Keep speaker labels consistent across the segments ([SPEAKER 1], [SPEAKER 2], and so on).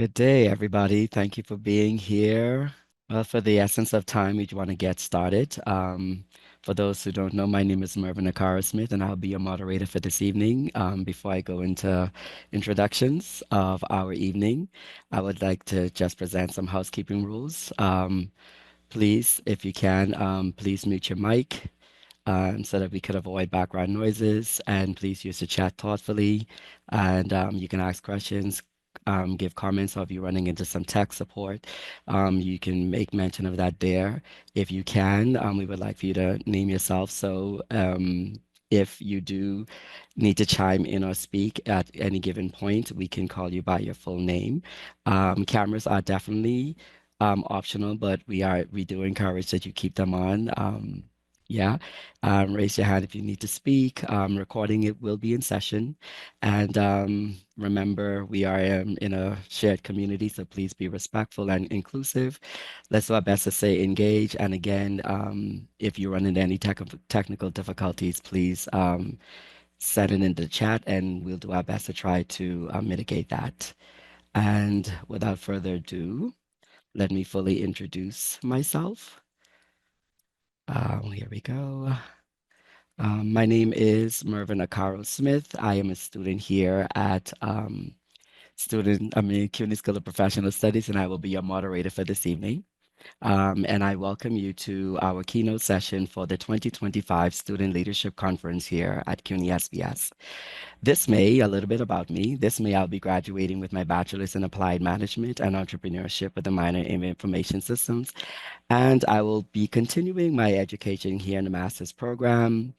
[SPEAKER 1] Good day, everybody. Thank you for being here. Well, for the essence of time, we want to get started. For those who don't know, my name is Mervyn Akara Smith, and I'll be your moderator for this evening. Before I go into introductions of our evening, I would like to just present some housekeeping rules. Please, if you can, please mute your mic so that we could avoid background noises. And please use the chat thoughtfully. And you can ask questions, give comments, or if you're running into some tech support, you can make mention of that there. If you can, we would like for you to name yourself. So if you do need to chime in or speak at any given point, we can call you by your full name. Cameras are definitely optional, but we do encourage that you keep them on. Yeah. Raise your hand if you need to speak. Recording it will be in session. And remember, we are in a shared community, so please be respectful and inclusive. Let's do our best to say engage. And again, if you run into any technical difficulties, please send it in the chat and we'll do our best to try to mitigate that. And without further ado, let me fully introduce myself. Here we go. My name is Mervyn Akaro Smith. I am a student here at CUNY School of Professional Studies, and I will be your moderator for this evening. And I welcome you to our keynote session for the 2025 Student Leadership Conference here at CUNY SBS. This May, a little bit about me, this May I'll be graduating with my bachelor's in applied management and entrepreneurship with a minor in information systems. And I will be continuing my education here in the master's program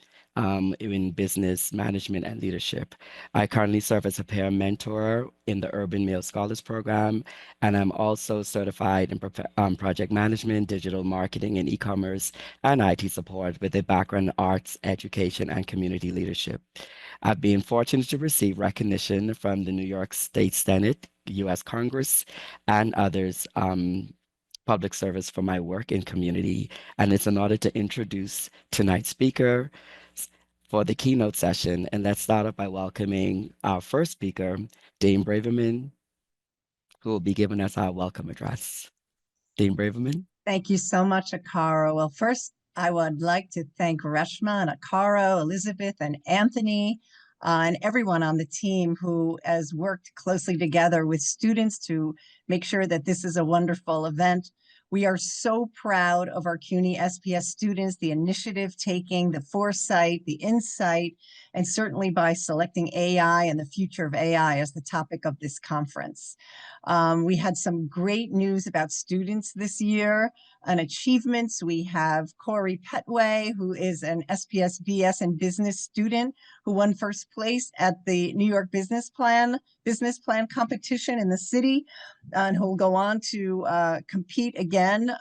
[SPEAKER 1] in business management and leadership. I currently serve as a peer mentor in the Urban Male Scholars Program, and I'm also certified in project management, digital marketing, and e-commerce, and IT support with a background in arts, education, and community leadership. I've been fortunate to receive recognition from the New York State Senate, U.S. Congress, and others public service for my work in community. And it's an honor to introduce tonight's speaker for the keynote session. And let's start off by welcoming our first speaker, Dame Braverman, who will be giving us our welcome address. Dame Braverman.
[SPEAKER 2] Thank you so much, Akaro. Well, first, I would like to thank Reshma and Akaro, Elizabeth and Anthony, and everyone on the team who has worked closely together with students to make sure that this is a wonderful event. We are so proud of our CUNY SPS students, the initiative taking, the foresight, the insight, and certainly by selecting AI and the future of AI as the topic of this conference. We had some great news about students this year and achievements. We have Corey Petway, who is an SPS BS and business student who won first place at the New York Business Plan competition in the city, and who will go on to compete again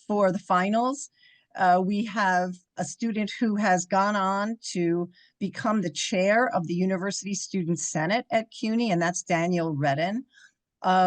[SPEAKER 2] for the finals. We have a student who has gone on to become the chair of the University Student Senate at CUNY, and that's Daniel Redden.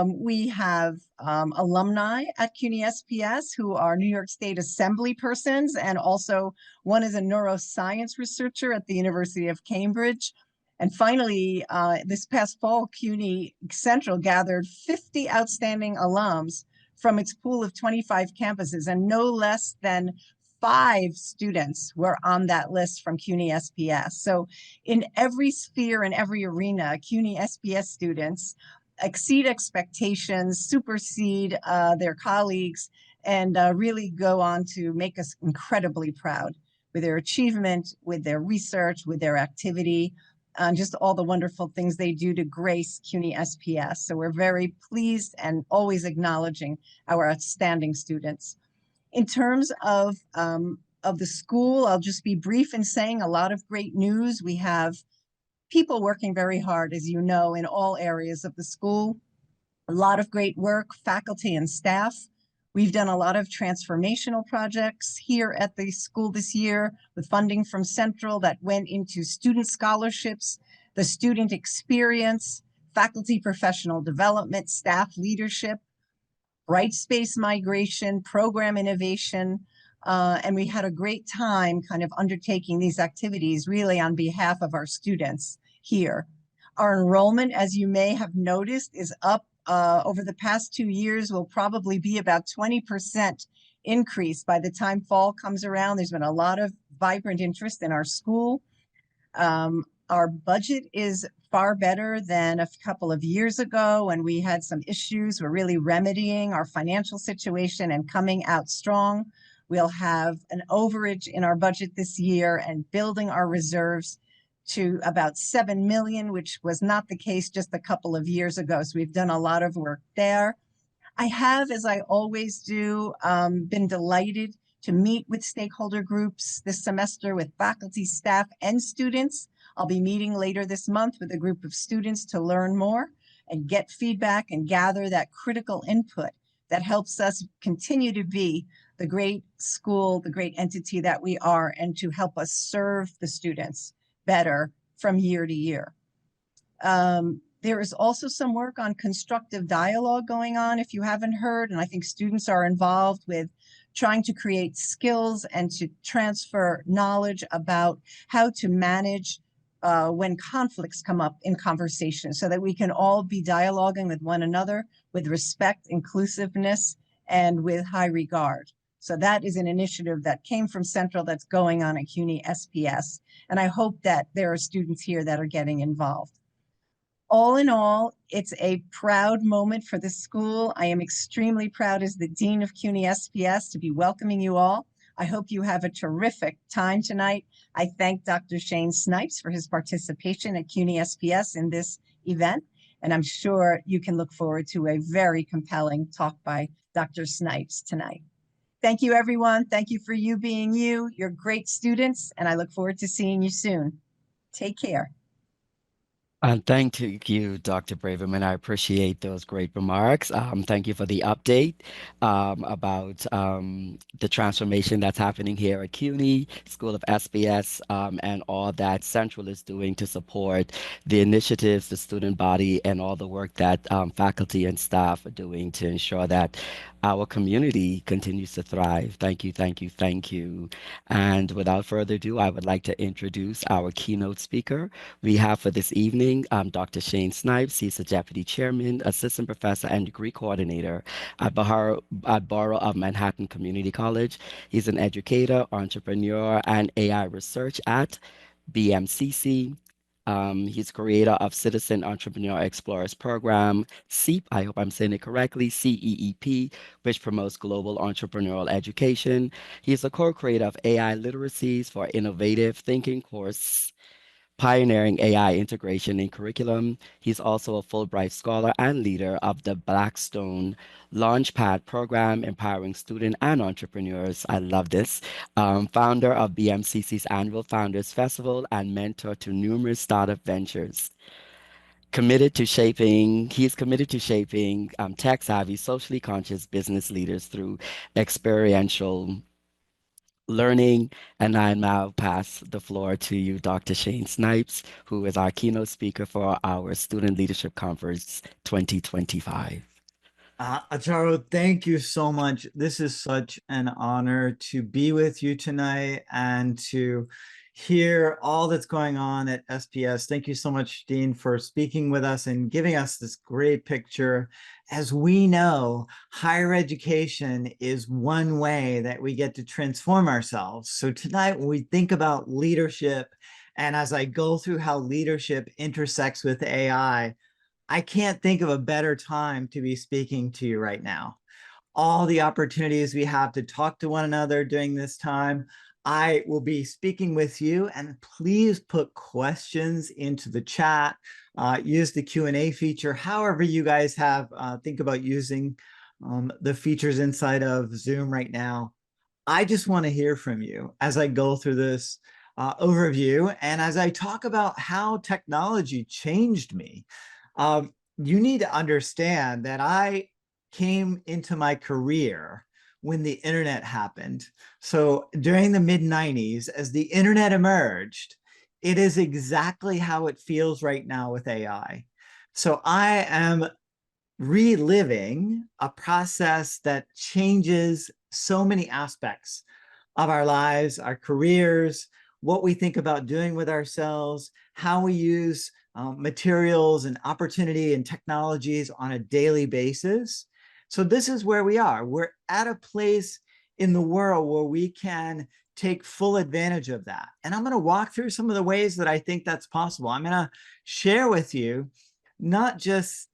[SPEAKER 2] We have alumni at CUNY SPS who are New York State Assembly persons, and also one is a neuroscience researcher at the University of Cambridge. And finally, this past fall, CUNY Central gathered 50 outstanding alums from its pool of 25 campuses, and no less than 5 students were on that list from CUNY SPS. So in every sphere and every arena, CUNY SPS students exceed expectations, supersede their colleagues, and really go on to make us incredibly proud with their achievement, with their research, with their activity, and just all the wonderful things they do to grace CUNY SPS. So we're very pleased and always acknowledging our outstanding students. In terms of the school, I'll just be brief in saying a lot of great news. We have people working very hard, as you know, in all areas of the school. A lot of great work, faculty and staff. We've done a lot of transformational projects here at the school this year with funding from Central that went into student scholarships, the student experience, faculty professional development, staff leadership, bright space migration, program innovation, and we had a great time kind of undertaking these activities really on behalf of our students here. Our enrollment, as you may have noticed, is up over the past 2 years will probably be about 20% increase by the time fall comes around. There's been a lot of vibrant interest in our school. Our budget is far better than a couple of years ago when we had some issues. We're really remedying our financial situation and coming out strong. We'll have an overage in our budget this year and building our reserves to about 7 million, which was not the case just a couple of years ago. So we've done a lot of work there. I have, as I always do, been delighted to meet with stakeholder groups this semester with faculty, staff, and students. I'll be meeting later this month with a group of students to learn more and get feedback and gather that critical input that helps us continue to be the great school, the great entity that we are, and to help us serve the students better from year to year. There is also some work on constructive dialogue going on, if you haven't heard, and I think students are involved with trying to create skills and to transfer knowledge about how to manage when conflicts come up in conversation so that we can all be dialoguing with one another with respect, inclusiveness, and with high regard. So that is an initiative that came from Central that's going on at CUNY SPS. And I hope that there are students here that are getting involved. All in all, it's a proud moment for the school. I am extremely proud as the Dean of CUNY SPS to be welcoming you all. I hope you have a terrific time tonight. I thank Dr. Shane Snipes for his participation at CUNY SPS in this event, and I'm sure you can look forward to a very compelling talk by Dr. Snipes tonight. Thank you, everyone. Thank you for you being you. You're great students, and I look forward to seeing you soon. Take care.
[SPEAKER 1] And thank you, Dr. Braverman. I appreciate those great remarks. Thank you for the update about the transformation that's happening here at CUNY School of SBS and all that Central is doing to support the initiatives, the student body, and all the work that faculty and staff are doing to ensure that our community continues to thrive. Thank you, thank you, thank you. And without further ado, I would like to introduce our keynote speaker we have for this evening, Dr. Shane Snipes. He's the Deputy Chairman, Assistant Professor, and Degree Coordinator at Borough of Manhattan Community College. He's an educator, entrepreneur, and AI research at BMCC. He's creator of Citizen Entrepreneur Explorers Program, CEEP, I hope I'm saying it correctly, CEEP, which promotes global entrepreneurial education. He's a co-creator of AI Literacies for Innovative Thinking course pioneering AI integration in curriculum. He's also a Fulbright Scholar and leader of the Blackstone LaunchPad program, empowering students and entrepreneurs. I love this. Founder of BMCC's annual Founders Festival and mentor to numerous startup ventures. He's committed to shaping tech-savvy, socially conscious business leaders through experiential learning. And I now pass the floor to you, Dr. Shane Snipes, who is our keynote speaker for our Student Leadership Conference 2025.
[SPEAKER 3] Acharo, thank you so much. This is such an honor to be with you tonight and to hear all that's going on at SPS. Thank you so much, Dean, for speaking with us and giving us this great picture. As we know, higher education is one way that we get to transform ourselves. So tonight, when we think about leadership, and as I go through how leadership intersects with AI, I can't think of a better time to be speaking to you right now. All the opportunities we have to talk to one another during this time, I will be speaking with you, and please put questions into the chat, use the Q&A feature, however you guys have, think about using the features inside of Zoom right now. I just want to hear from you as I go through this overview and as I talk about how technology changed me. You need to understand that I came into my career when the internet happened. So during the mid-90s, as the internet emerged, it is exactly how it feels right now with AI. So I am reliving a process that changes so many aspects of our lives, our careers, what we think about doing with ourselves, how we use materials and opportunity and technologies on a daily basis. So this is where we are. We're at a place in the world where we can take full advantage of that. And I'm going to walk through some of the ways that I think that's possible. I'm going to share with you not just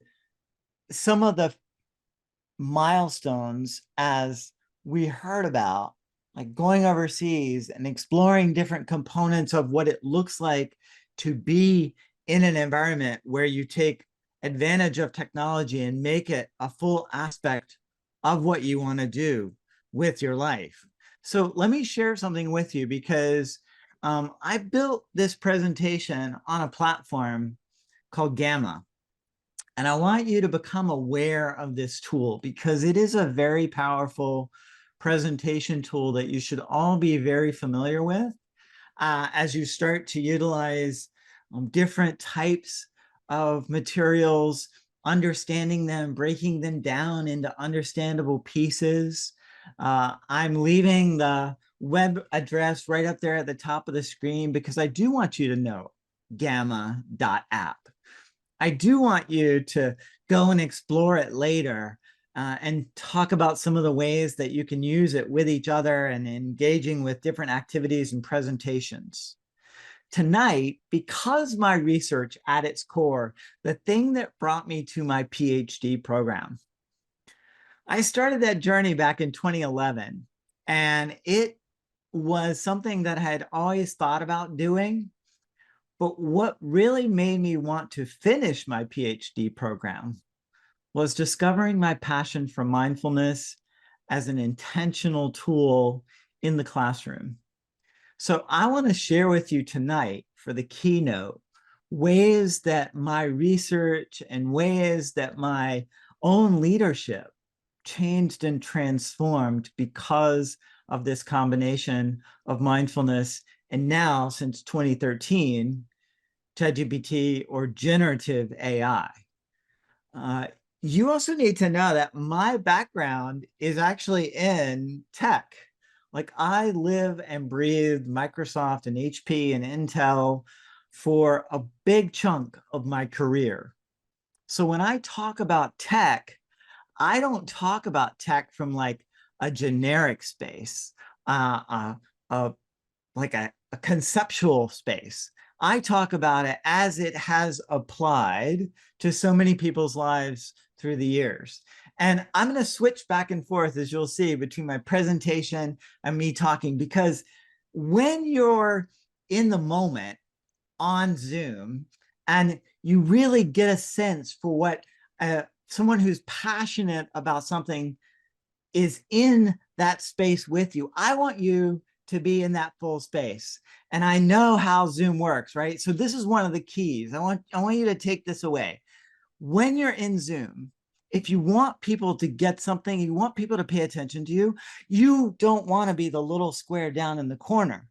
[SPEAKER 3] some of the milestones as we heard about, like going overseas and exploring different components of what it looks like to be in an environment where you take advantage of technology and make it a full aspect of what you want to do with your life. So let me share something with you, because I built this presentation on a platform called Gamma. And I want you to become aware of this tool, because it is a very powerful presentation tool that you should all be very familiar with as you start to utilize different types of materials, understanding them, breaking them down into understandable pieces. I'm leaving the web address right up there at the top of the screen, because I do want you to know gamma.app. I do want you to go and explore it later and talk about some of the ways that you can use it with each other and engaging with different activities and presentations. Tonight, because my research at its core, the thing that brought me to my PhD program, I started that journey back in 2011, and it was something that I had always thought about doing. But what really made me want to finish my PhD program was discovering my passion for mindfulness as an intentional tool in the classroom. So I want to share with you tonight for the keynote ways that my research and ways that my own leadership changed and transformed because of this combination of mindfulness. And now, since 2013, ChatGPT or generative AI. You also need to know that my background is actually in tech. Like, I live and breathe Microsoft and HP and Intel for a big chunk of my career. So when I talk about tech, I don't talk about tech from like a generic space, like a conceptual space. I talk about it as it has applied to so many people's lives through the years. And I'm going to switch back and forth, as you'll see, between my presentation and me talking, because when you're in the moment on Zoom and you really get a sense for what someone who's passionate about something is in that space with you, I want you to be in that full space. And I know how Zoom works, right? So this is one of the keys. I want you to take this away. When you're in Zoom, if you want people to get something, you want people to pay attention to you, you don't want to be the little square down in the corner.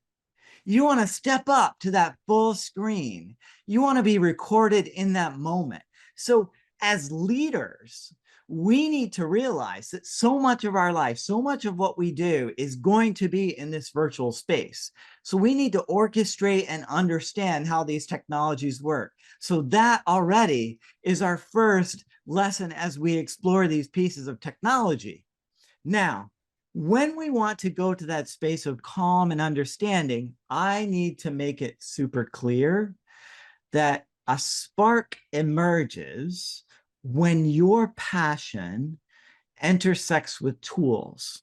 [SPEAKER 3] You want to step up to that full screen. You want to be recorded in that moment. So as leaders, we need to realize that so much of our life, so much of what we do is going to be in this virtual space. So we need to orchestrate and understand how these technologies work. So that already is our first lesson as we explore these pieces of technology. Now, when we want to go to that space of calm and understanding, I need to make it super clear that a spark emerges when your passion intersects with tools.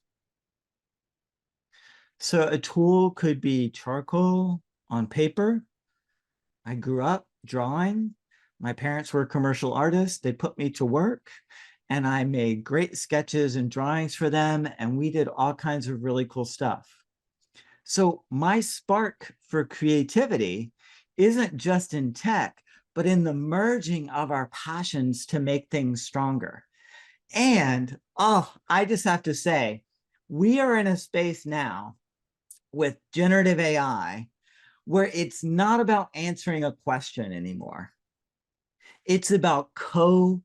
[SPEAKER 3] So a tool could be charcoal on paper. I grew up drawing. My parents were commercial artists. They put me to work, and I made great sketches and drawings for them, and we did all kinds of really cool stuff. So my spark for creativity isn't just in tech, but in the merging of our passions to make things stronger. And, I just have to say, we are in a space now with generative AI where it's not about answering a question anymore. It's about co-creation.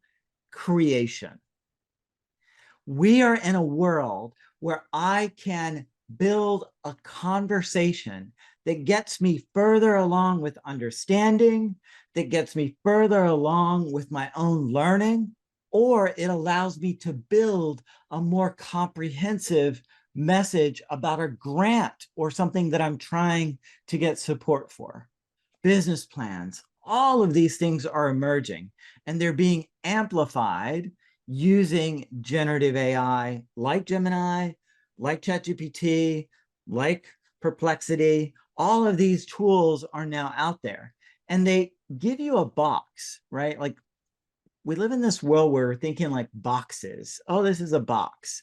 [SPEAKER 3] We are in a world where I can build a conversation that gets me further along with understanding, that gets me further along with my own learning, or it allows me to build a more comprehensive message about a grant or something that I'm trying to get support for. Business plans, all of these things are emerging, and they're being amplified using generative AI like Gemini, like ChatGPT, like Perplexity. All of these tools are now out there, and they give you a box, right? Like, we live in this world where we're thinking like boxes. Oh, this is a box.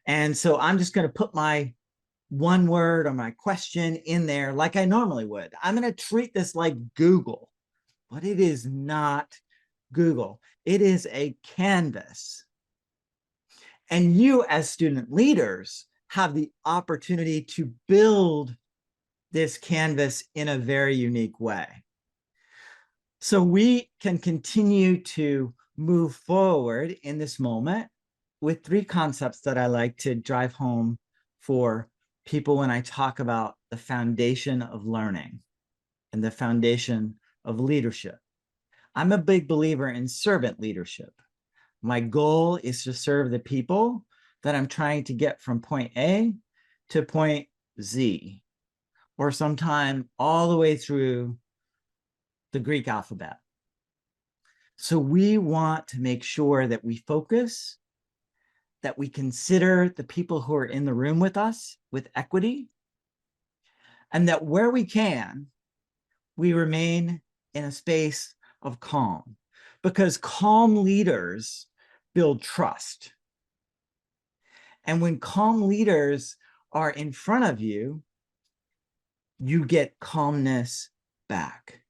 [SPEAKER 3] And so I'm just going to put my one word or my question in there like I normally would. I'm going to treat this like Google, but it is not Google. It is a canvas. And you, as student leaders, have the opportunity to build this canvas in a very unique way. So we can continue to move forward in this moment with three concepts that I like to drive home for people when I talk about the foundation of learning and the foundation of leadership. I'm a big believer in servant leadership. My goal is to serve the people that I'm trying to get from point A to point Z, or sometime all the way through the Greek alphabet. So we want to make sure that we focus, that we consider the people who are in the room with us with equity, and that where we can, we remain in a space of calm, because calm leaders build trust. And when calm leaders are in front of you, you get calmness back.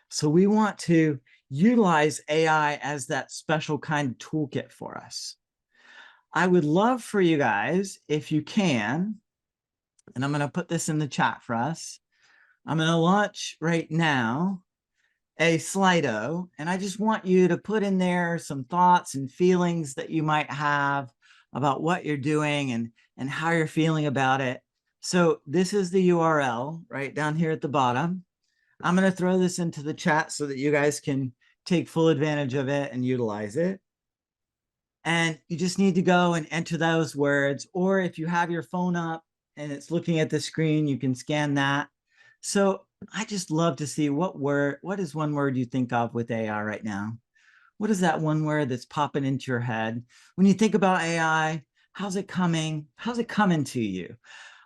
[SPEAKER 3] So we want to utilize AI as that special kind of toolkit for us. I would love for you guys, if you can, and I'm going to put this in the chat for us. I'm going to launch right now a Slido, and I just want you to put in there some thoughts and feelings that you might have about what you're doing and how you're feeling about it. So this is the URL right down here at the bottom. I'm going to throw this into the chat so that you guys can take full advantage of it and utilize it. And you just need to go and enter those words, or if you have your phone up and it's looking at the screen, you can scan that. So I just love to see what is one word you think of with AI right now? What is that one word that's popping into your head? When you think about AI, how's it coming? How's it coming to you?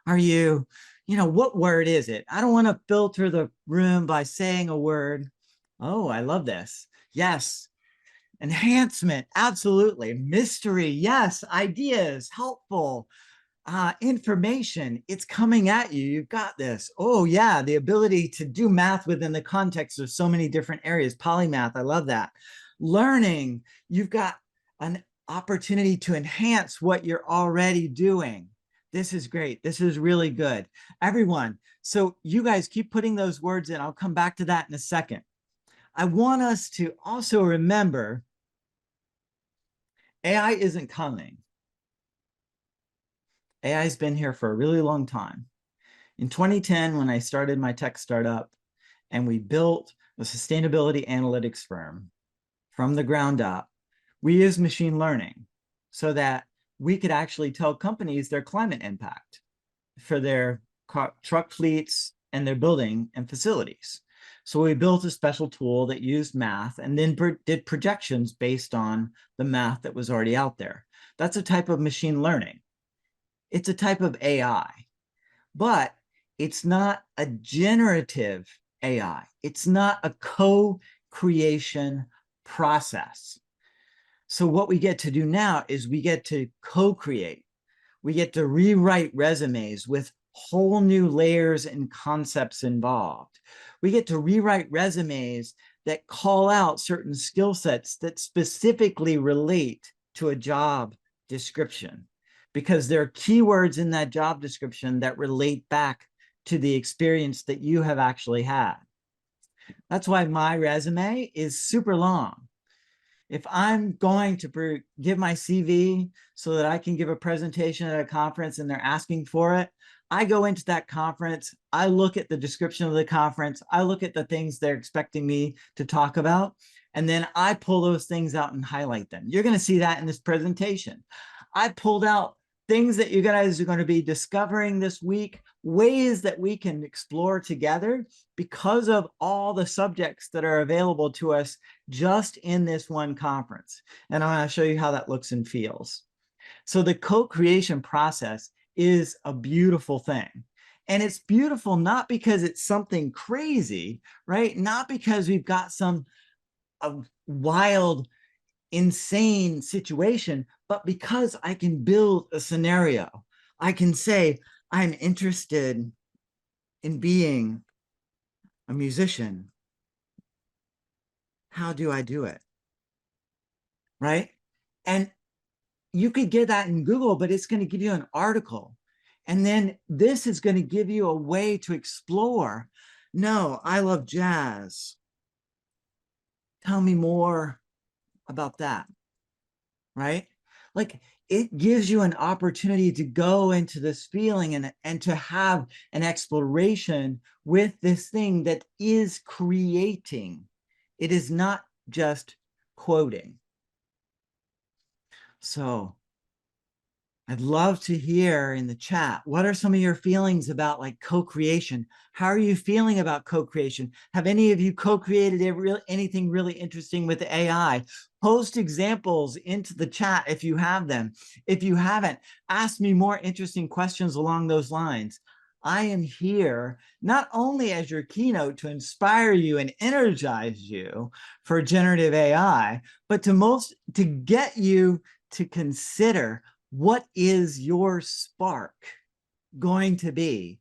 [SPEAKER 3] Are you, what word is it? I don't want to filter the room by saying a word. Oh, I love this. Yes. Enhancement. Absolutely. Mystery. Yes. Ideas. Helpful. Information. It's coming at you. You've got this. Oh, yeah. The ability to do math within the context of so many different areas. Polymath. I love that. Learning. You've got an opportunity to enhance what you're already doing. This is great. This is really good. Everyone, so you guys keep putting those words in. I'll come back to that in a second. I want us to also remember AI isn't coming. AI has been here for a really long time. In 2010, when I started my tech startup and we built a sustainability analytics firm from the ground up, we used machine learning so that we could actually tell companies their climate impact for their truck fleets and their building and facilities. So we built a special tool that used math and then did projections based on the math that was already out there. That's a type of machine learning. It's a type of AI, but it's not a generative AI. It's not a co-creation process. So what we get to do now is we get to co-create. We get to rewrite resumes with whole new layers and concepts involved. We get to rewrite resumes that call out certain skill sets that specifically relate to a job description, because there are keywords in that job description that relate back to the experience that you have actually had. That's why my resume is super long. If I'm going to give my CV so that I can give a presentation at a conference and they're asking for it, I go into that conference, I look at the description of the conference, I look at the things they're expecting me to talk about, and then I pull those things out and highlight them. You're going to see that in this presentation. I pulled out things that you guys are going to be discovering this week, ways that we can explore together because of all the subjects that are available to us just in this one conference. And I'm going to show you how that looks and feels. So the co-creation process is a beautiful thing. And it's beautiful not because it's something crazy, right? Not because we've got some wild, insane situation, but because I can build a scenario. I can say, I'm interested in being a musician. How do I do it? Right? And you could get that in Google, but it's going to give you an article. And then this is going to give you a way to explore. No, I love jazz. Tell me more about that, right? Like it gives you an opportunity to go into this feeling and to have an exploration with this thing that is creating. It is not just quoting. So I'd love to hear in the chat, what are some of your feelings about like co-creation? How are you feeling about co-creation? Have any of you co-created anything really interesting with AI? Post examples into the chat if you have them. If you haven't, ask me more interesting questions along those lines. I am here not only as your keynote to inspire you and energize you for generative AI, but to get you to consider what is your spark going to be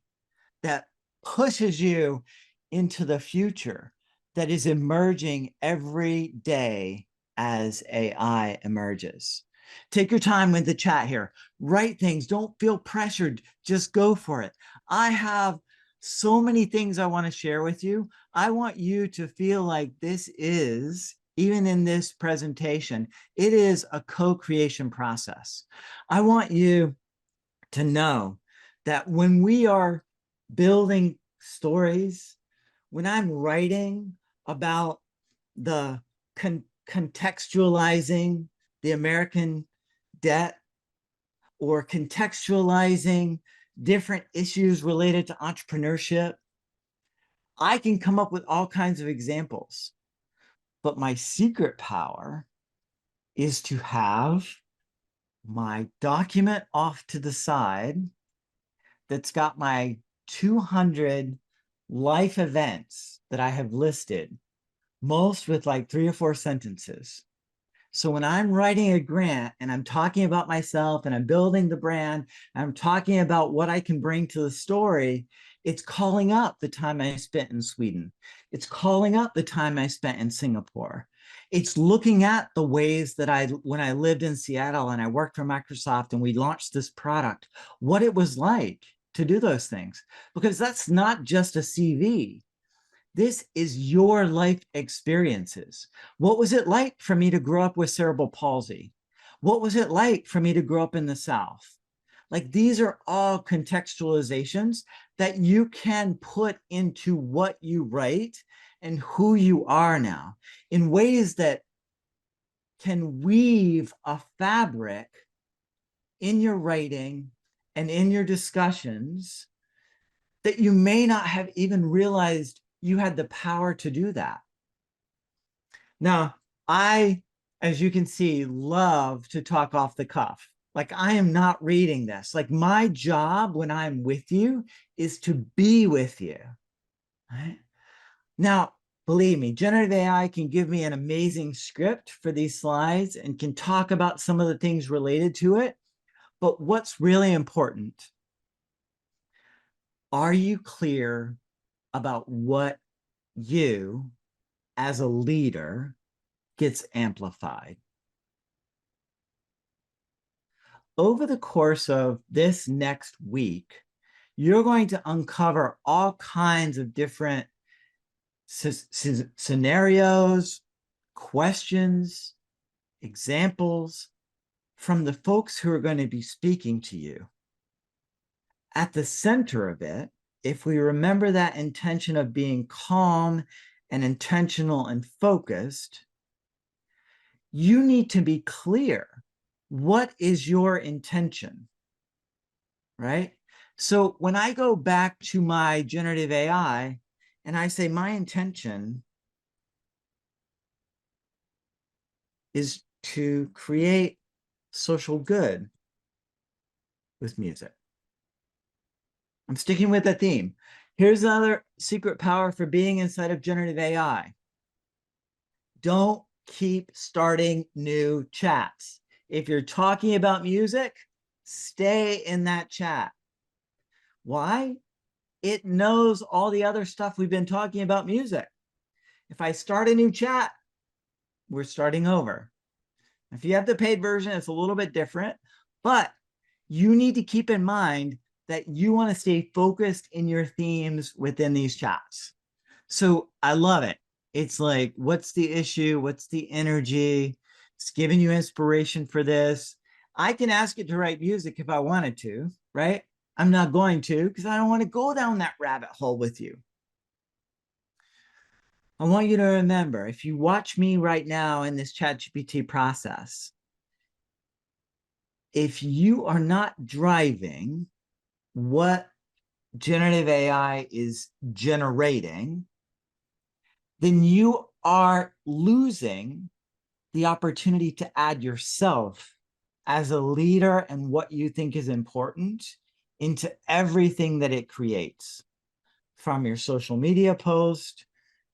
[SPEAKER 3] that pushes you into the future that is emerging every day as AI emerges? Take your time with the chat here. Write things. Don't feel pressured. Just go for it. I have so many things I want to share with you. I want you to feel like this is, even in this presentation, it is a co-creation process. I want you to know that when we are building stories, when I'm writing about the contextualizing the American debt or contextualizing different issues related to entrepreneurship, I can come up with all kinds of examples. But my secret power is to have my document off to the side that's got my 200 life events that I have listed, most with like 3 or 4 sentences. So when I'm writing a grant and I'm talking about myself and I'm building the brand, I'm talking about what I can bring to the story, it's calling up the time I spent in Sweden. It's calling up the time I spent in Singapore. It's looking at the ways that when I lived in Seattle and I worked for Microsoft and we launched this product, what it was like to do those things, because that's not just a CV. This is your life experiences. What was it like for me to grow up with cerebral palsy? What was it like for me to grow up in the South? Like these are all contextualizations that you can put into what you write and who you are now in ways that can weave a fabric in your writing and in your discussions that you may not have even realized you had the power to do that. Now, I, as you can see, love to talk off the cuff. Like I am not reading this. Like my job when I'm with you is to be with you. Right? Now, believe me, generative AI can give me an amazing script for these slides and can talk about some of the things related to it. But what's really important, are you clear about what you as a leader gets amplified? Over the course of this next week, you're going to uncover all kinds of different scenarios, questions, examples from the folks who are going to be speaking to you. at the center of it, if we remember that intention of being calm and intentional and focused, you need to be clear. What is your intention, right? So when I go back to my generative AI and I say my intention is to create social good with music. I'm sticking with the theme. Here's another secret power for being inside of generative AI. Don't keep starting new chats. If you're talking about music, stay in that chat. Why? It knows all the other stuff we've been talking about music. If I start a new chat, we're starting over. If you have the paid version, it's a little bit different, but you need to keep in mind that you want to stay focused in your themes within these chats. So I love it. It's like, what's the issue? What's the energy? It's giving you inspiration for this. I can ask it to write music if I wanted to, right? I'm not going to because I don't want to go down that rabbit hole with you. I want you to remember, if you watch me right now in this ChatGPT process, if you are not driving what generative AI is generating, then you are losing the opportunity to add yourself as a leader and what you think is important into everything that it creates, from your social media post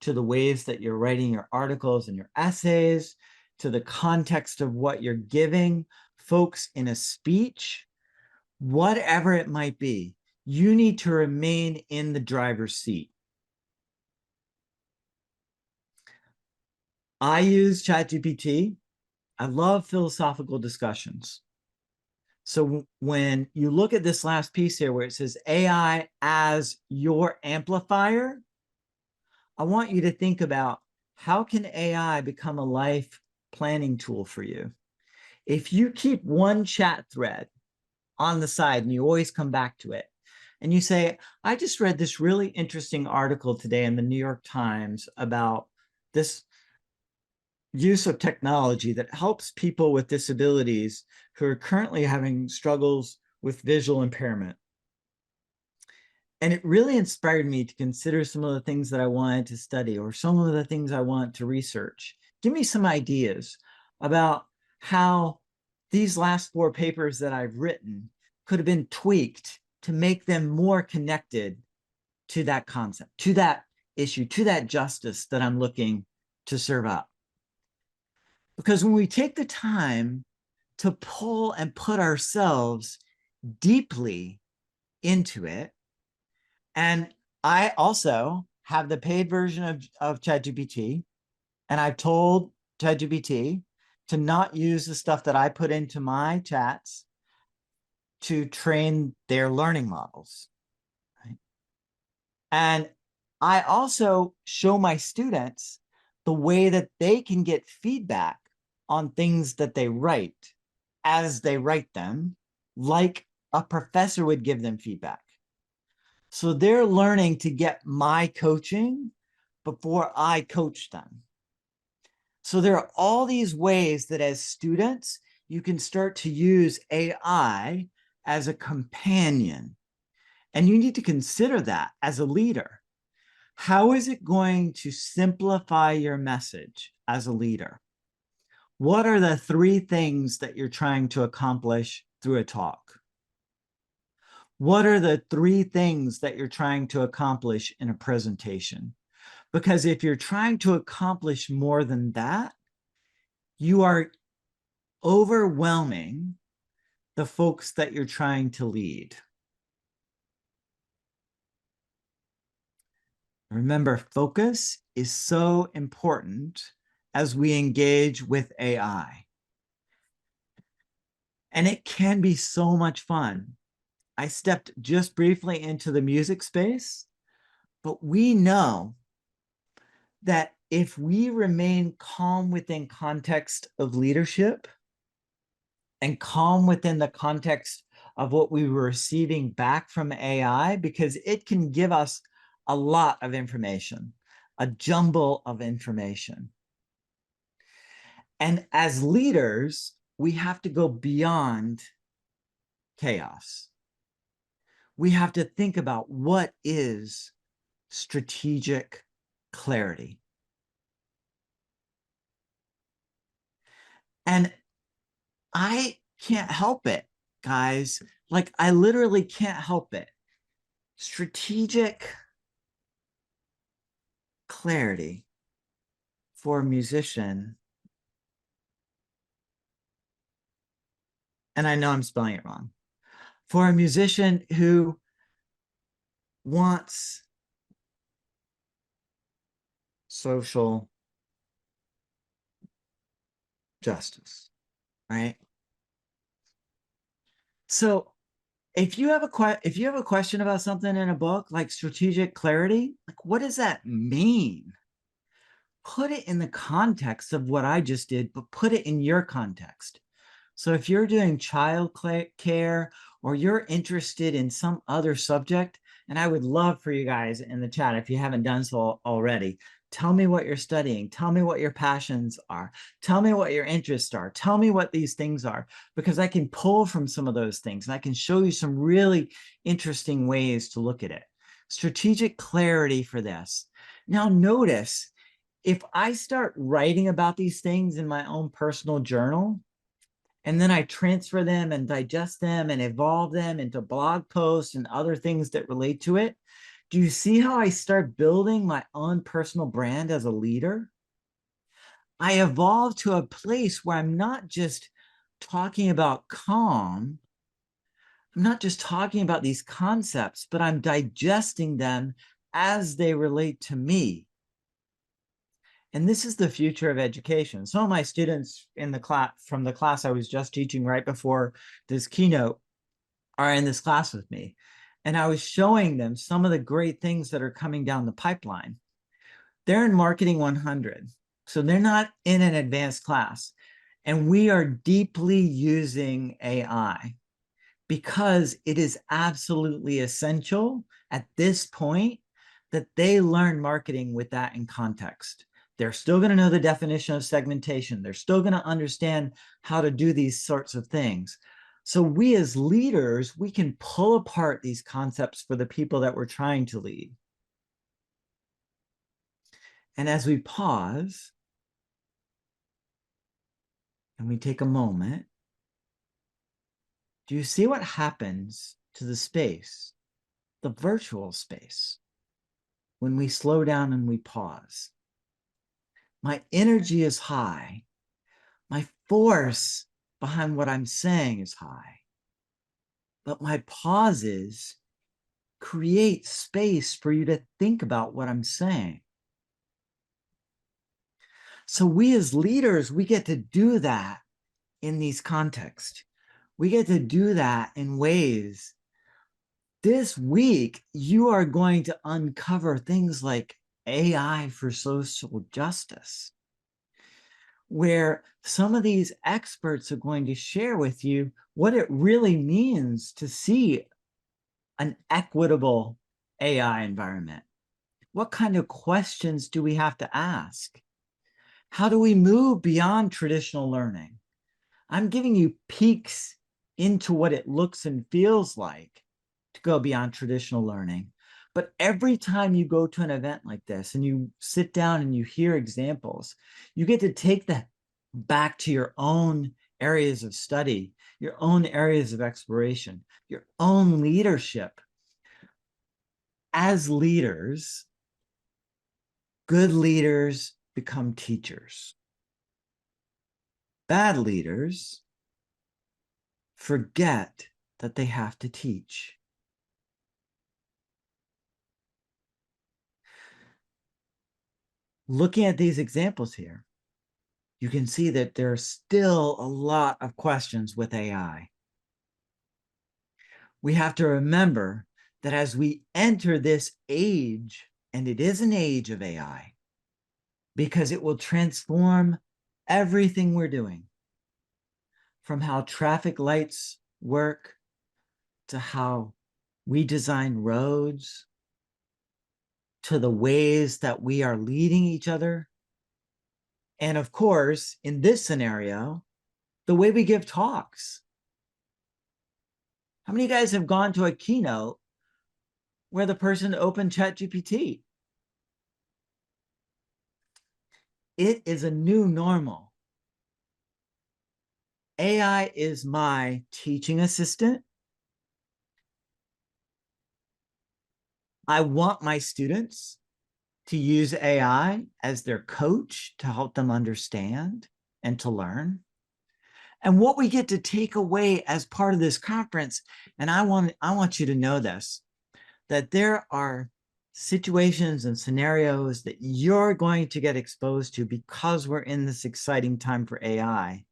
[SPEAKER 3] to the ways that you're writing your articles and your essays, to the context of what you're giving folks in a speech, whatever it might be. You need to remain in the driver's seat. I use ChatGPT. I love philosophical discussions. So when you look at this last piece here where it says AI as your amplifier, I want you to think about, how can AI become a life planning tool for you? If you keep one chat thread on the side and you always come back to it, and you say, I just read this really interesting article today in the New York Times about this use of technology that helps people with disabilities who are currently having struggles with visual impairment. And it really inspired me to consider some of the things that I wanted to study or some of the things I want to research. Give me some ideas about how these last 4 papers that I've written could have been tweaked to make them more connected to that concept, to that issue, to that justice that I'm looking to serve up. Because when we take the time to pull and put ourselves deeply into it, and I also have the paid version of ChatGPT, and I've told ChatGPT to not use the stuff that I put into my chats to train their learning models. Right? And I also show my students the way that they can get feedback on things that they write as they write them, like a professor would give them feedback. So they're learning to get my coaching before I coach them. So there are all these ways that as students, you can start to use AI as a companion. And you need to consider that as a leader. How is it going to simplify your message as a leader? What are the 3 things that you're trying to accomplish through a talk? What are the 3 things that you're trying to accomplish in a presentation? Because if you're trying to accomplish more than that, you are overwhelming the folks that you're trying to lead. Remember, focus is so important as we engage with AI. And it can be so much fun. I stepped just briefly into the music space, but we know that if we remain calm within context of leadership and calm within the context of what we were receiving back from AI, because it can give us a lot of information, a jumble of information. And as leaders, we have to go beyond chaos. We have to think about what is strategic clarity. And I can't help it, guys. Like, I literally can't help it. Strategic clarity for a musician. And I know I'm spelling it wrong. For a musician who wants social justice, right? So if you have a question about something in a book like strategic clarity, like, what does that mean? Put it in the context of what I just did, but put it in your context. So if you're doing child care or you're interested in some other subject, and I would love for you guys in the chat, if you haven't done so already, tell me what you're studying. Tell me what your passions are. Tell me what your interests are. Tell me what these things are, because I can pull from some of those things and I can show you some really interesting ways to look at it. Strategic clarity for this. Now notice, if I start writing about these things in my own personal journal, and then I transfer them and digest them and evolve them into blog posts and other things that relate to it, do you see how I start building my own personal brand as a leader? I evolve to a place where I'm not just talking about calm. I'm not just talking about these concepts, but I'm digesting them as they relate to me. And this is the future of education. Some of my students in the class, from the class I was just teaching right before this keynote, are in this class with me. And I was showing them some of the great things that are coming down the pipeline. They're in Marketing 100, so they're not in an advanced class. And we are deeply using AI because it is absolutely essential at this point that they learn marketing with that in context. They're still going to know the definition of segmentation. They're still going to understand how to do these sorts of things. So we as leaders, we can pull apart these concepts for the people that we're trying to lead. And as we pause and we take a moment, do you see what happens to the space, the virtual space, when we slow down and we pause? My energy is high. My force behind what I'm saying is high. But my pauses create space for you to think about what I'm saying. So we as leaders, we get to do that in these contexts. We get to do that in ways. This week, you are going to uncover things like AI for social justice, where some of these experts are going to share with you what it really means to see an equitable AI environment. What kind of questions do we have to ask? How do we move beyond traditional learning? I'm giving you peeks into what it looks and feels like to go beyond traditional learning. But every time you go to an event like this and you sit down and you hear examples, you get to take that back to your own areas of study, your own areas of exploration, your own leadership. As leaders, good leaders become teachers. Bad leaders forget that they have to teach. Looking at these examples here, you can see that there's still a lot of questions with AI. We have to remember that as we enter this age, and it is an age of AI, because it will transform everything we're doing, from how traffic lights work, to how we design roads, to the ways that we are leading each other. And of course, in this scenario, the way we give talks. How many of you guys have gone to a keynote where the person opened ChatGPT? It is a new normal. AI is my teaching assistant. I want my students to use AI as their coach to help them understand and to learn. And what we get to take away as part of this conference, and I want you to know this, that there are situations and scenarios that you're going to get exposed to because we're in this exciting time for AI.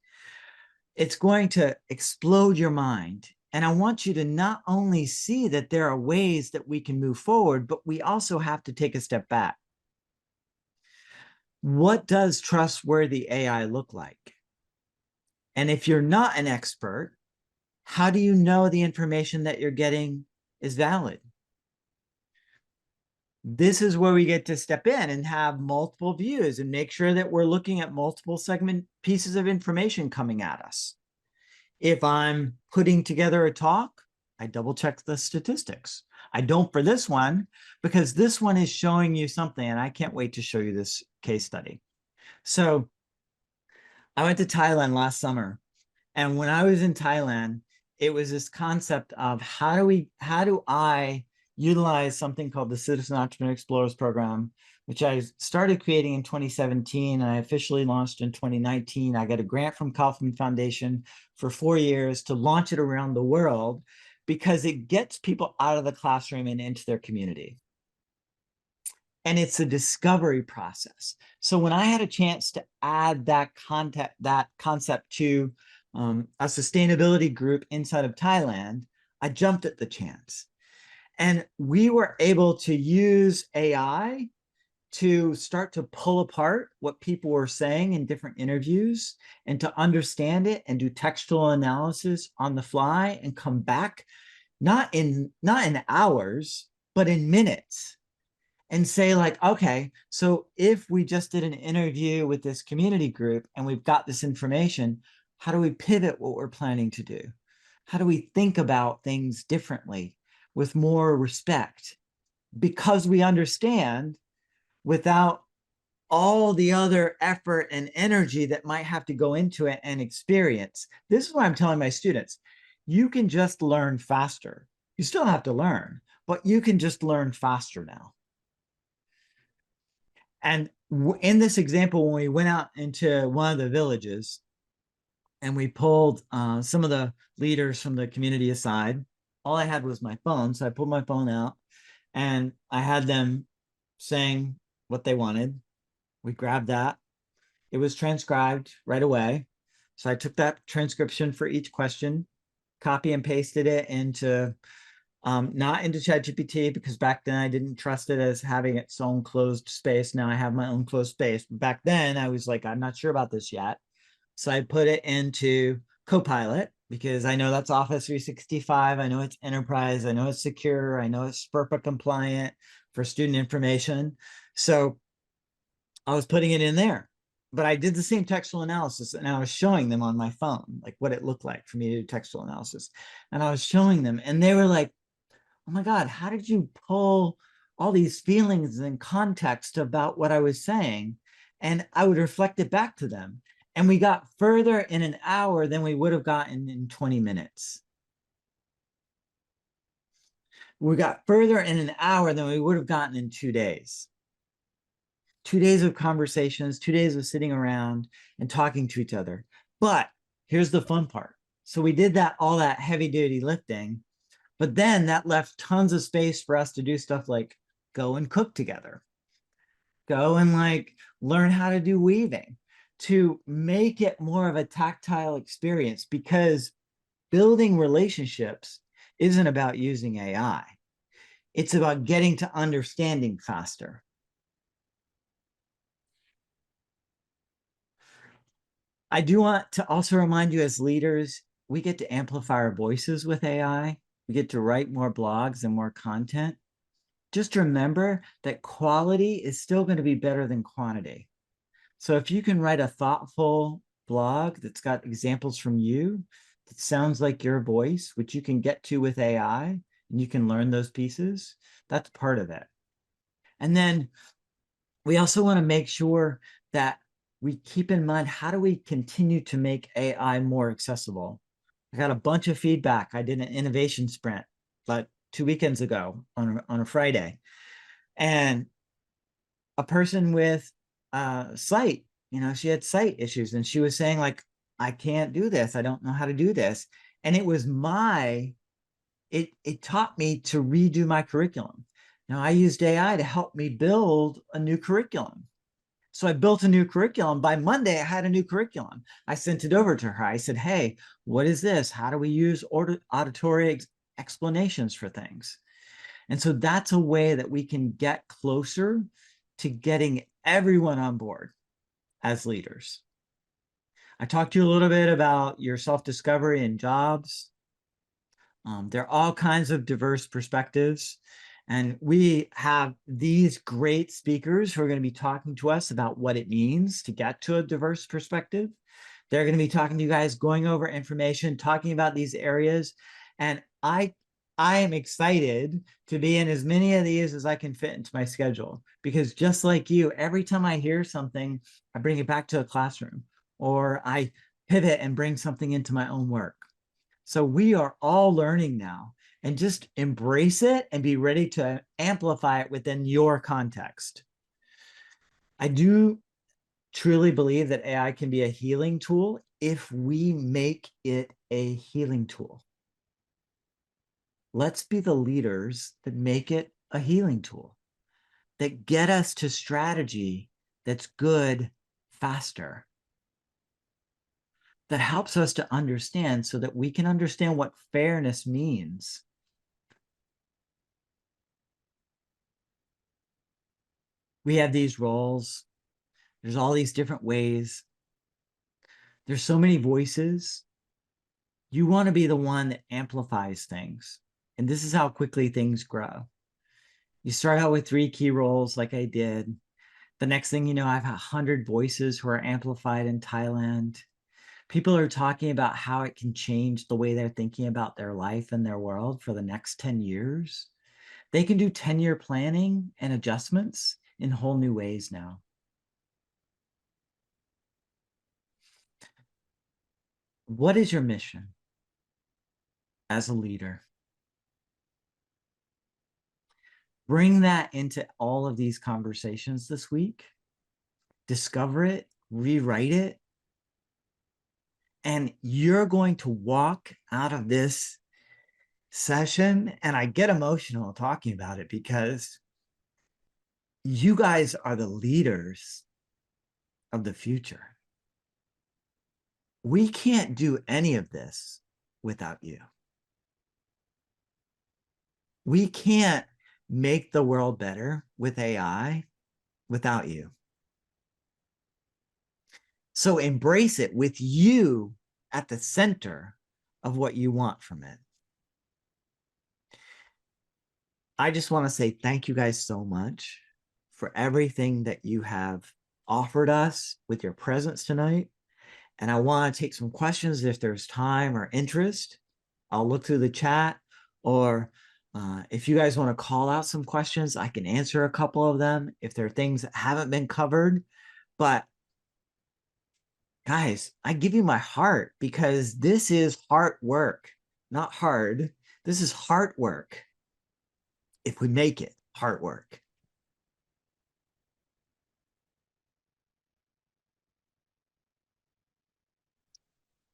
[SPEAKER 3] It's going to explode your mind. And I want you to not only see that there are ways that we can move forward, but we also have to take a step back. What does trustworthy AI look like? And if you're not an expert, how do you know the information that you're getting is valid? This is where we get to step in and have multiple views and make sure that we're looking at multiple segment pieces of information coming at us. If I'm putting together a talk, I double check the statistics. I don't for this one, because this one is showing you something, and I can't wait to show you this case study. So I went to Thailand last summer, and when I was in Thailand, it was this concept of how do I utilize something called the Citizen Entrepreneur Explorers Program, which I started creating in 2017, and I officially launched in 2019. I got a grant from Kaufman Foundation for 4 years to launch it around the world because it gets people out of the classroom and into their community. And it's a discovery process. So when I had a chance to add that concept to a sustainability group inside of Thailand, I jumped at the chance. And we were able to use AI to start to pull apart what people were saying in different interviews and to understand it and do textual analysis on the fly and come back, not in hours, but in minutes, and say like, okay, so if we just did an interview with this community group and we've got this information, how do we pivot what we're planning to do? How do we think about things differently with more respect? Because we understand without all the other effort and energy that might have to go into it and experience. This is why I'm telling my students, you can just learn faster. You still have to learn, but you can just learn faster now. And in this example, when we went out into one of the villages and we pulled some of the leaders from the community aside, all I had was my phone. So I pulled my phone out and I had them saying what they wanted. We grabbed that. It was transcribed right away. So I took that transcription for each question, copy and pasted it into not into ChatGPT, because back then I didn't trust it as having its own closed space. Now I have my own closed space. But back then I was like, I'm not sure about this yet. So I put it into Copilot because I know that's Office 365. I know it's enterprise. I know it's secure. I know it's FERPA compliant for student information. So I was putting it in there. But I did the same textual analysis and I was showing them on my phone, like what it looked like for me to do textual analysis. And I was showing them and they were like, oh my God, how did you pull all these feelings and context about what I was saying? And I would reflect it back to them. And we got further in an hour than we would have gotten in 20 minutes. We got further in an hour than we would have gotten in 2 days. 2 days of conversations, 2 days of sitting around and talking to each other. But here's the fun part. So we did all that heavy duty lifting, but then that left tons of space for us to do stuff like go and cook together, go and like learn how to do weaving, to make it more of a tactile experience, because building relationships isn't about using AI. It's about getting to understanding faster. I do want to also remind you as leaders, we get to amplify our voices with AI. we get to write more blogs and more content, just remember that quality is still going to be better than quantity. So if you can write a thoughtful blog that's got examples from you, that sounds like your voice, which you can get to with AI, and you can learn those pieces, that's part of it. And then we also want to make sure that we keep in mind, how do we continue to make AI more accessible? I got a bunch of feedback. I did an innovation sprint about 2 weekends ago on a Friday. And a person with sight, she had sight issues, and she was saying, like, I can't do this. I don't know how to do this. And it was it taught me to redo my curriculum. Now, I used AI to help me build a new curriculum. So I built a new curriculum. By Monday, I had a new curriculum. I sent it over to her. I said, hey, what is this? How do we use auditory explanations for things? And so that's a way that we can get closer to getting everyone on board as leaders. I talked to you a little bit about your self-discovery and jobs. There are all kinds of diverse perspectives. And we have these great speakers who are going to be talking to us about what it means to get to a diverse perspective. They're going to be talking to you guys, going over information, talking about these areas. And I am excited to be in as many of these as I can fit into my schedule, because just like you, every time I hear something, I bring it back to a classroom, or I pivot and bring something into my own work. So we are all learning now, and just embrace it and be ready to amplify it within your context. I do truly believe that AI can be a healing tool if we make it a healing tool. Let's be the leaders that make it a healing tool, that get us to strategy that's good faster, that helps us to understand so that we can understand what fairness means. We have these roles. There's all these different ways. There's so many voices. You want to be the one that amplifies things. And this is how quickly things grow. You start out with 3 key roles like I did. The next thing you know, I have 100 voices who are amplified in Thailand. People are talking about how it can change the way they're thinking about their life and their world for the next 10 years. They can do 10-year planning and adjustments in whole new ways now. What is your mission as a leader? Bring that into all of these conversations this week. Discover it, rewrite it, and you're going to walk out of this session, and I get emotional talking about it, because you guys are the leaders of the future. We can't do any of this without you. We can't make the world better with AI without you. So embrace it with you at the center of what you want from it. I just want to say thank you guys so much for everything that you have offered us with your presence tonight. And I want to take some questions if there's time or interest. I'll look through the chat, or if you guys want to call out some questions, I can answer a couple of them if there are things that haven't been covered. But guys, I give you my heart, because this is heart work, not hard. This is heart work. If we make it heart work.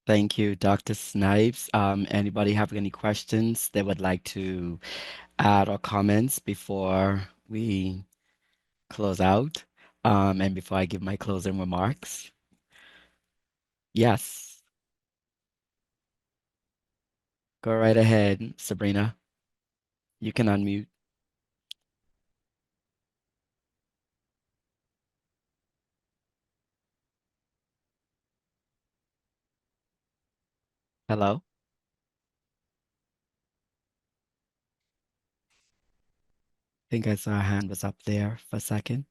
[SPEAKER 1] Thank you, Dr. Snipes. Anybody have any questions they would like to add or comments before we close out? And before I give my closing remarks? Yes, go right ahead, Sabrina. You can unmute. Hello? think I saw a hand was up there for a second.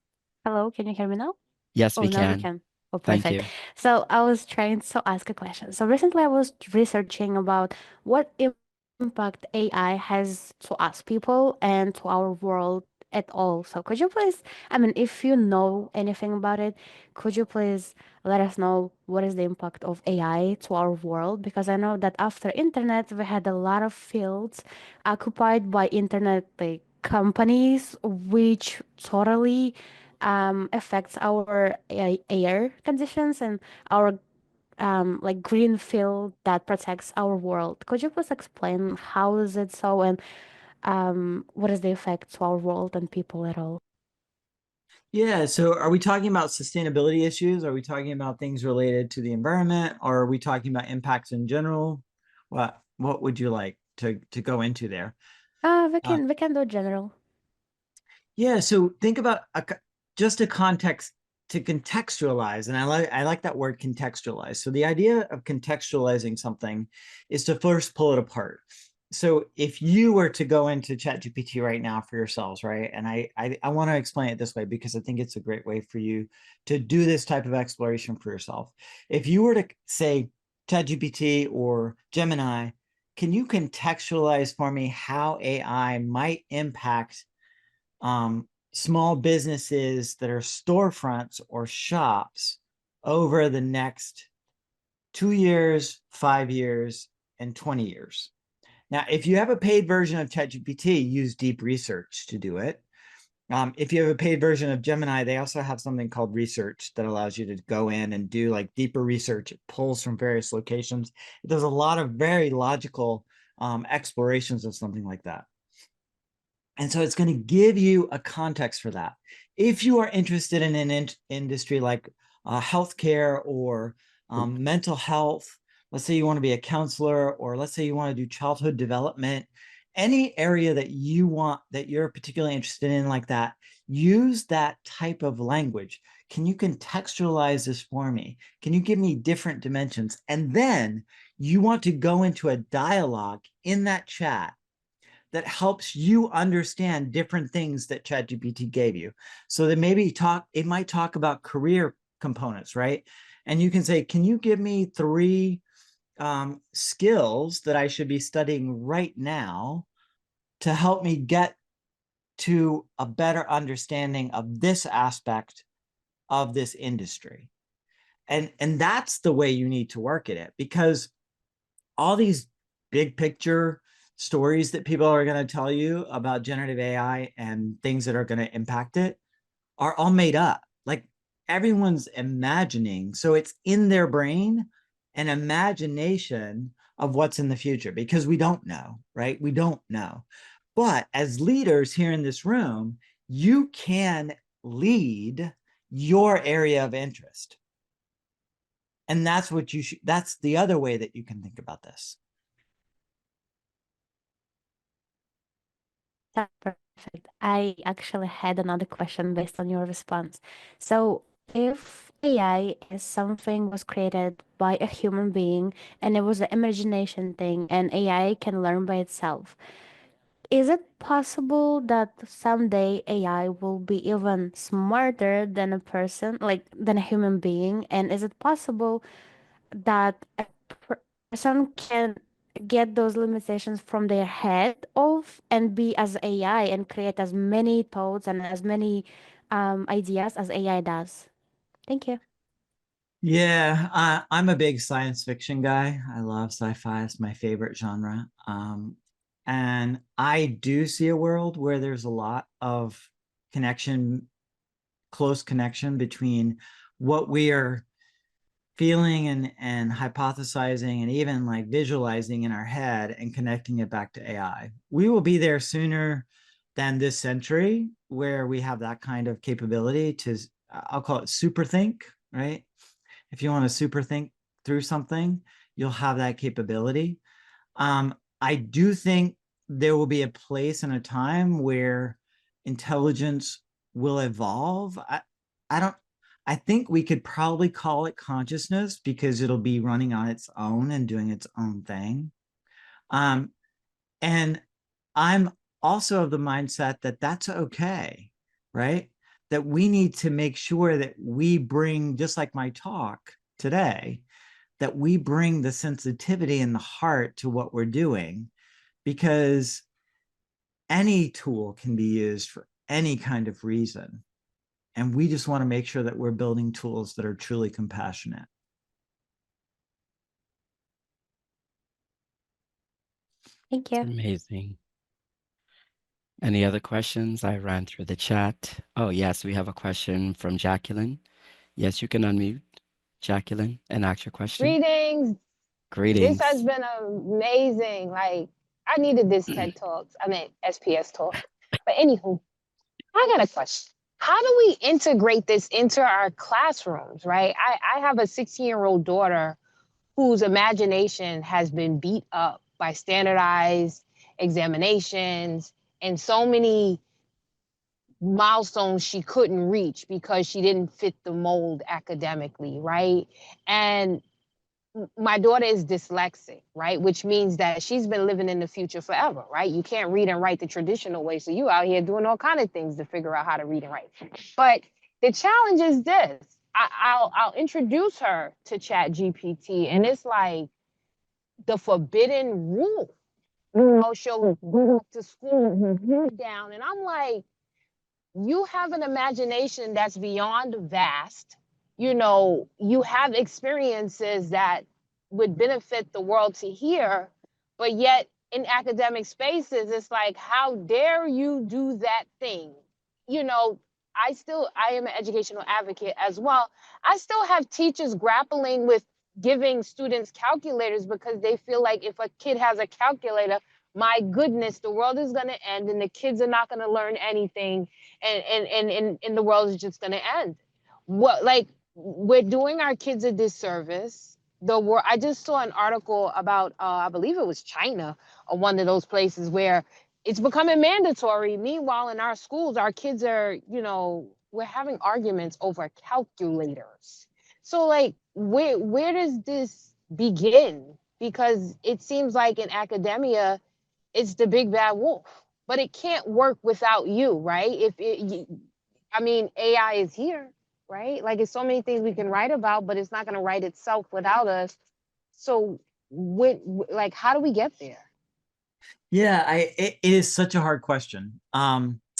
[SPEAKER 4] Hello, can you hear me now?
[SPEAKER 1] Yes,
[SPEAKER 4] Oh,
[SPEAKER 1] we
[SPEAKER 4] now we
[SPEAKER 1] can.
[SPEAKER 4] can. Oh,
[SPEAKER 1] Thank
[SPEAKER 4] perfect.
[SPEAKER 1] you.
[SPEAKER 4] So I was trying to ask a question. So recently I was researching about what impact AI has to us people and to our world at all. So could you please, I mean, if you know anything about it, could you please let us know what is the impact of AI to our world? Because I know that after internet, we had a lot of fields occupied by internet like companies, which totally affects our air conditions and our like green field that protects our world. Could you please explain how is it so and what is the effect to our world and people at all?
[SPEAKER 3] Yeah, so are we talking about sustainability issues? Are we talking about things related to the environment? Or are we talking about impacts in general? What would you like to go into there?
[SPEAKER 4] We
[SPEAKER 3] Uh,
[SPEAKER 4] can do general.
[SPEAKER 3] Yeah, so think about just a context to contextualize, and I like that word contextualize. So the idea of contextualizing something is to first pull it apart. So if you were to go into ChatGPT right now for yourselves, right? And I want to explain it this way because I think it's a great way for you to do this type of exploration for yourself. If you were to say ChatGPT or Gemini, can you contextualize for me how AI might impact small businesses that are storefronts or shops over the next 2 years, 5 years, and 20 years? Now, if you have a paid version of ChatGPT, use deep research to do it. If you have a paid version of Gemini, they also have something called research that allows you to go in and do like deeper research. It pulls from various locations. It does a lot of very logical explorations of something like that. And so it's going to give you a context for that. If you are interested in an industry like healthcare or mental health, let's say you want to be a counselor, or let's say you want to do childhood development, any area that you want, that you're particularly interested in like that, use that type of language. Can you contextualize this for me? Can you give me different dimensions? And then you want to go into a dialogue in that chat that helps you understand different things that ChatGPT gave you. So that maybe it might talk about career components, right? And you can say, can you give me 3 skills that I should be studying right now to help me get to a better understanding of this aspect of this industry? And that's the way you need to work at it, because all these big picture stories that people are going to tell you about generative AI and things that are going to impact it are all made up. Like everyone's imagining. So it's in their brain an imagination of what's in the future, because we don't know, right? We don't know. But as leaders here in this room, you can lead your area of interest. And that's what you should, that's the other way that you can think about this.
[SPEAKER 4] That's perfect. I actually had another question based on your response. So, if AI is something was created by a human being and it was an imagination thing and AI can learn by itself, is it possible that someday AI will be even smarter than a person, like than a human being? And is it possible that a person can get those limitations from their head off and be as AI and create as many thoughts and as many ideas as AI does? Thank you.
[SPEAKER 3] Yeah, I'm a big science fiction guy. I love sci-fi. It's my favorite genre. And I do see a world where there's a lot of connection, close connection between what we are feeling and hypothesizing and even like visualizing in our head and connecting it back to AI. We will be there sooner than this century where we have that kind of capability to, I'll call it super think, right? If you want to super think through something, you'll have that capability. I do think there will be a place and a time where intelligence will evolve. I don't, I think we could probably call it consciousness because it'll be running on its own and doing its own thing. And I'm also of the mindset that that's okay, right? That we need to make sure that we bring, just like my talk today, that we bring the sensitivity and the heart to what we're doing, because any tool can be used for any kind of reason. And we just want to make sure that we're building tools that are truly compassionate.
[SPEAKER 4] Thank
[SPEAKER 1] It's
[SPEAKER 4] you.
[SPEAKER 1] amazing. Any other questions? I ran through the chat. Oh, yes, we have a question from Jacqueline. Yes, you can unmute, Jacqueline, and ask your question.
[SPEAKER 5] Greetings. This has
[SPEAKER 1] Greetings.
[SPEAKER 5] been amazing. Like, I needed this TED Talks. I mean, SPS talk. But anywho, I got a question. How do we integrate this into our classrooms, right? I have a 16-year-old daughter whose imagination has been beat up by standardized examinations and so many milestones she couldn't reach because she didn't fit the mold academically, right? And my daughter is dyslexic, right? Which means that she's been living in the future forever, right? You can't read and write the traditional way. So you out here doing all kind of things to figure out how to read and write. But the challenge is this. I'll introduce her to Chat GPT, and it's like the forbidden rule. You know, she'll go to school with her head down. And I'm like, you have an imagination that's beyond vast. You know, you have experiences that would benefit the world to hear, but yet in academic spaces, it's like, how dare you do that thing? You know, I am an educational advocate as well. I still have teachers grappling with giving students calculators because they feel like if a kid has a calculator, my goodness, the world is going to end and the kids are not going to learn anything, and the world is just going to end. What, like, we're doing our kids a disservice. The world, I just saw an article about I believe it was China, or one of those places where it's becoming mandatory. Meanwhile, in our schools, our kids are, you know, we're having arguments over calculators. So like, where does this begin? Because it seems like in academia, it's the big bad wolf, but it can't work without you, right? I mean, AI is here, right? Like, it's so many things we can write about, but it's not going to write itself without us. So, like, how do we get there?
[SPEAKER 3] Yeah, it is such a hard question,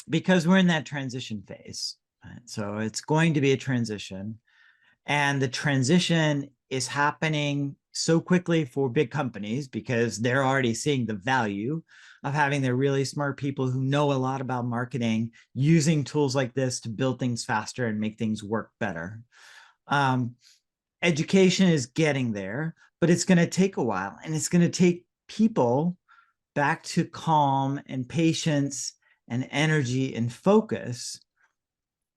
[SPEAKER 3] because we're in that transition phase. Right? So it's going to be a transition, and the transition is happening so quickly for big companies because they're already seeing the value of having their really smart people who know a lot about marketing using tools like this to build things faster and make things work better. Education is getting there, but it's going to take a while, and it's going to take people back to calm and patience and energy and focus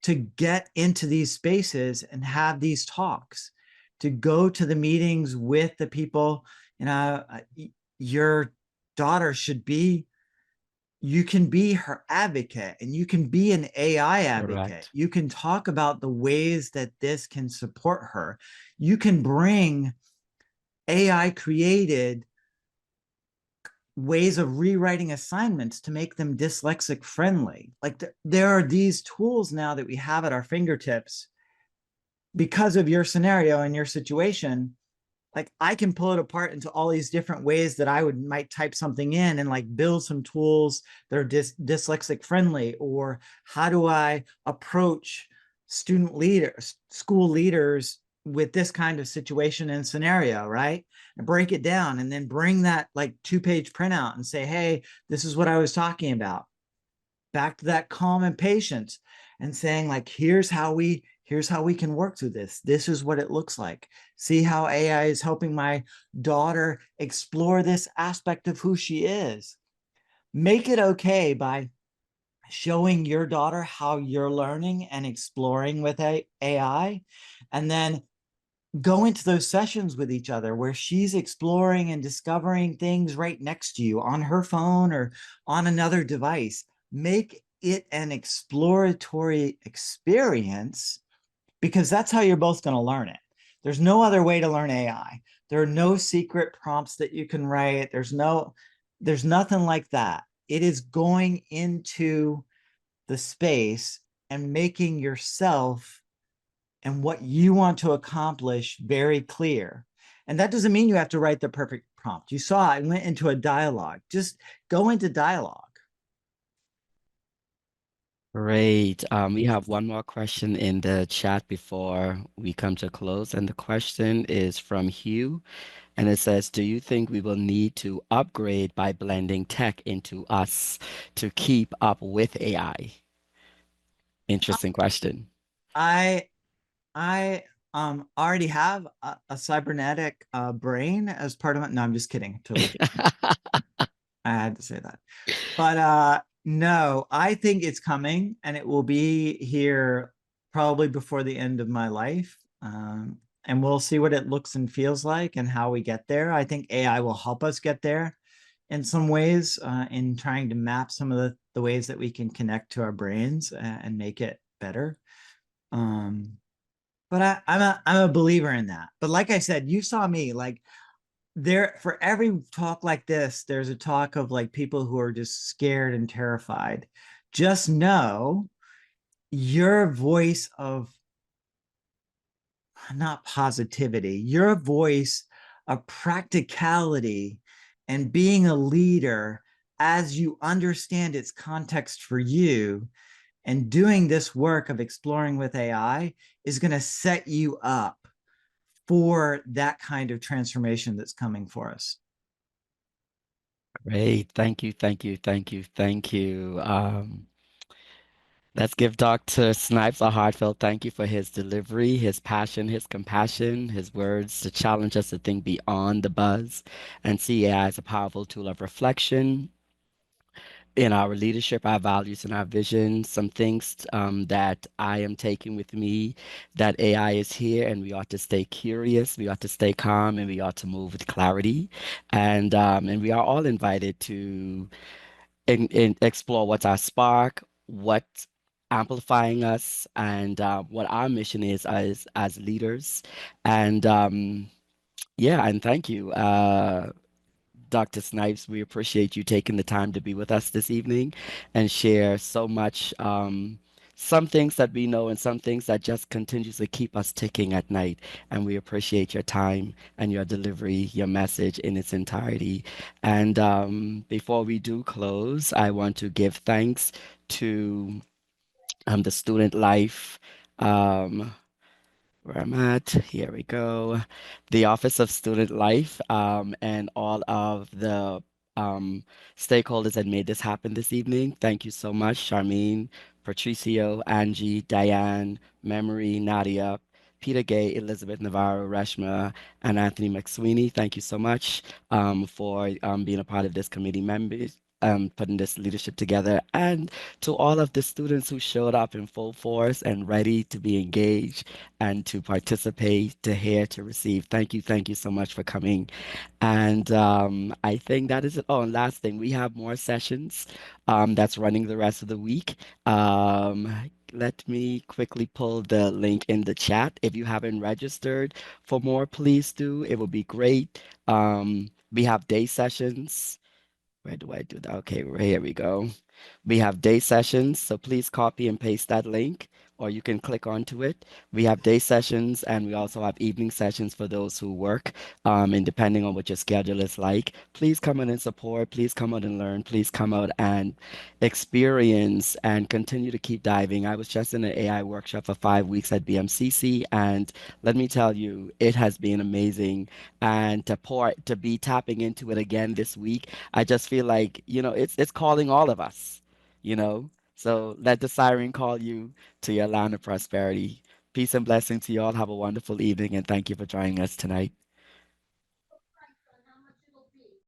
[SPEAKER 3] to get into these spaces and have these talks, to go to the meetings with the people. You know, your daughter should be, you can be her advocate, and you can be an AI advocate.
[SPEAKER 1] Correct.
[SPEAKER 3] You can talk about the ways that this can support her. You can bring AI created ways of rewriting assignments to make them dyslexic friendly. Like, there are these tools now that we have at our fingertips because of your scenario and your situation. Like, I can pull it apart into all these different ways that I might type something in and like build some tools that are dyslexic friendly. Or how do I approach student leaders, school leaders with this kind of situation and scenario, right? And break it down and then bring that like 2-page printout and say, hey, this is what I was talking about. Back to that calm and patience and saying like, here's how we can work through this. This is what it looks like. See how AI is helping my daughter explore this aspect of who she is. Make it okay by showing your daughter how you're learning and exploring with AI, and then go into those sessions with each other where she's exploring and discovering things right next to you on her phone or on another device. Make it an exploratory experience, because that's how you're both going to learn it. There's no other way to learn AI. There are no secret prompts that you can write. There's nothing like that. it is going into the space and making yourself and what you want to accomplish very clear. And that doesn't mean you have to write the perfect prompt. You saw I went into a dialogue. Just go into dialogue.
[SPEAKER 1] Great. We have one more question in the chat before we come to close, and the question is from Hugh, and it says, "Do you think we will need to upgrade by blending tech into us to keep up with AI?" Interesting question.
[SPEAKER 3] I I already have a cybernetic brain as part of it. No, I'm just kidding. Totally kidding. I had to say that. But no, I think it's coming and it will be here probably before the end of my life. And we'll see what it looks and feels like and how we get there. I think AI will help us get there in some ways, in trying to map some of the ways that we can connect to our brains and make it better. But I'm a believer in that. But like I said, you saw me, like, there, for every talk like this, there's a talk of like people who are just scared and terrified. Just know your voice of, not positivity, your voice of practicality and being a leader as you understand its context for you, and doing this work of exploring with AI is going to set you up for that kind of transformation that's coming for us.
[SPEAKER 1] Great. Thank you, thank you, thank you, thank you. Let's give Dr. Snipes a heartfelt thank you for his delivery, his passion, his compassion, his words to challenge us to think beyond the buzz and see AI as a powerful tool of reflection in our leadership, our values, and our vision. Some things that I am taking with me, that AI is here and we ought to stay curious, we ought to stay calm, and we ought to move with clarity. And we are all invited to explore what's our spark, what's amplifying us, and what our mission is as leaders. And yeah, and thank you. Dr. Snipes, we appreciate you taking the time to be with us this evening and share so much, some things that we know and some things that just continues to keep us ticking at night. And we appreciate your time and your delivery, your message in its entirety. And before we do close, I want to give thanks to the student life. Um, where I'm at. Here we go. The Office of Student Life, and all of the um, stakeholders that made this happen this evening. Thank you so much, Charmaine, Patricio, Angie, Diane, Memory, Nadia, Peter Gay, Elizabeth Navarro, Reshma, and Anthony McSweeney. Thank you so much for being a part of this committee members. Putting this leadership together, and to all of the students who showed up in full force and ready to be engaged and to participate, to hear, to receive. Thank you so much for coming. And I think that is it. Oh, and last thing, we have more sessions that's running the rest of the week. Let me quickly pull the link in the chat. If you haven't registered for more, please do. It will be great. We have day sessions. Where do I do that? Okay, here we go. We have day sessions, so please copy and paste that link, or you can click onto it. We have day sessions, and we also have evening sessions for those who work. And depending on what your schedule is like, please come out and support. Please come out and learn. Please come out and experience and continue to keep diving. I was just in an AI workshop for 5 weeks at BMCC, and let me tell you, it has been amazing. And to be tapping into it again this week, I just feel like, it's calling all of us, you know. So let the siren call you to your land of prosperity. Peace and blessing to you all. Have a wonderful evening, and thank you for joining us tonight.